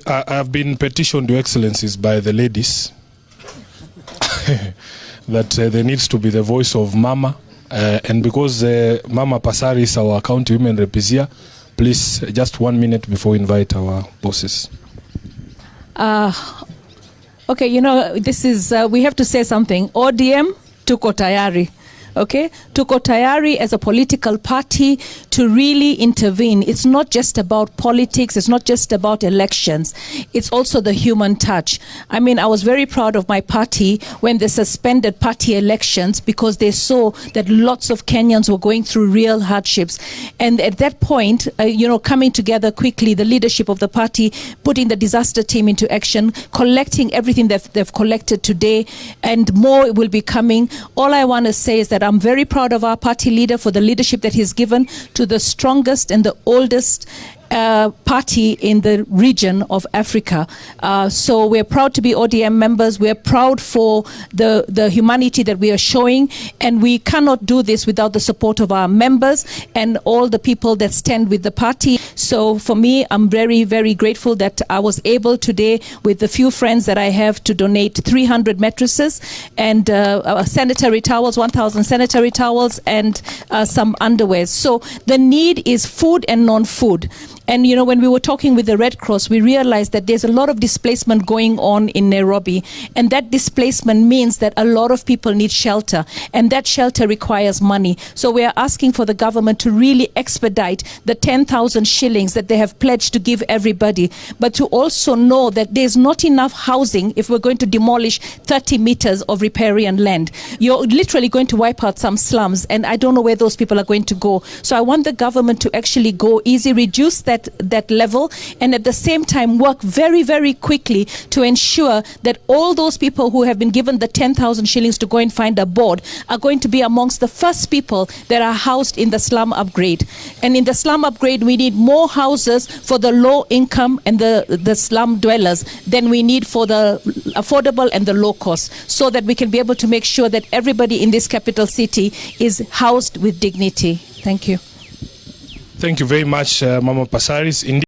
I've been petitioned, Your Excellencies, by the ladies that there needs to be the voice of Mama. And because Mama Passaris, our county women rep, is here, please, just 1 minute before we invite our bosses. Okay, you know, this is, we have to say something. ODM, tuko tayari. Okay, tuko tayari as a political party to really intervene. It's not just about politics. It's not just about elections. It's also the human touch. I mean, I was very proud of my party when they suspended party elections because they saw that lots of Kenyans were going through real hardships. And at that point, you know, coming together quickly, the leadership of the party, putting the disaster team into action, collecting everything that they've collected today, and more will be coming. All I want to say is that I'm very proud of our party leader for the leadership that he's given to the strongest and the oldest party in the region of Africa. So we're proud to be ODM members. We're proud for the humanity that we are showing, and we cannot do this without the support of our members and all the people that stand with the party. So for me, I'm very, very grateful that I was able today, with the few friends that I have, to donate 300 mattresses and sanitary towels, 1,000 sanitary towels, and some underwear. So the need is food and non-food. And, you know, when we were talking with the Red Cross, we realized that there's a lot of displacement going on in Nairobi. And that displacement means that a lot of people need shelter. And that shelter requires money. So we are asking for the government to really expedite the 10,000 shillings that they have pledged to give everybody. But to also know that there's not enough housing if we're going to demolish 30 meters of riparian land. You're literally going to wipe out some slums. And I don't know where those people are going to go. So I want the government to actually go easy, reduce that level, and at the same time work very, very quickly to ensure that all those people who have been given the 10,000 shillings to go and find a board are going to be amongst the first people that are housed in the slum upgrade. And in the slum upgrade, we need more houses for the low income and the slum dwellers than we need for the affordable and the low cost, so that we can be able to make sure that everybody in this capital city is housed with dignity. Thank you. Thank you very much, Mama Passaris. Indeed.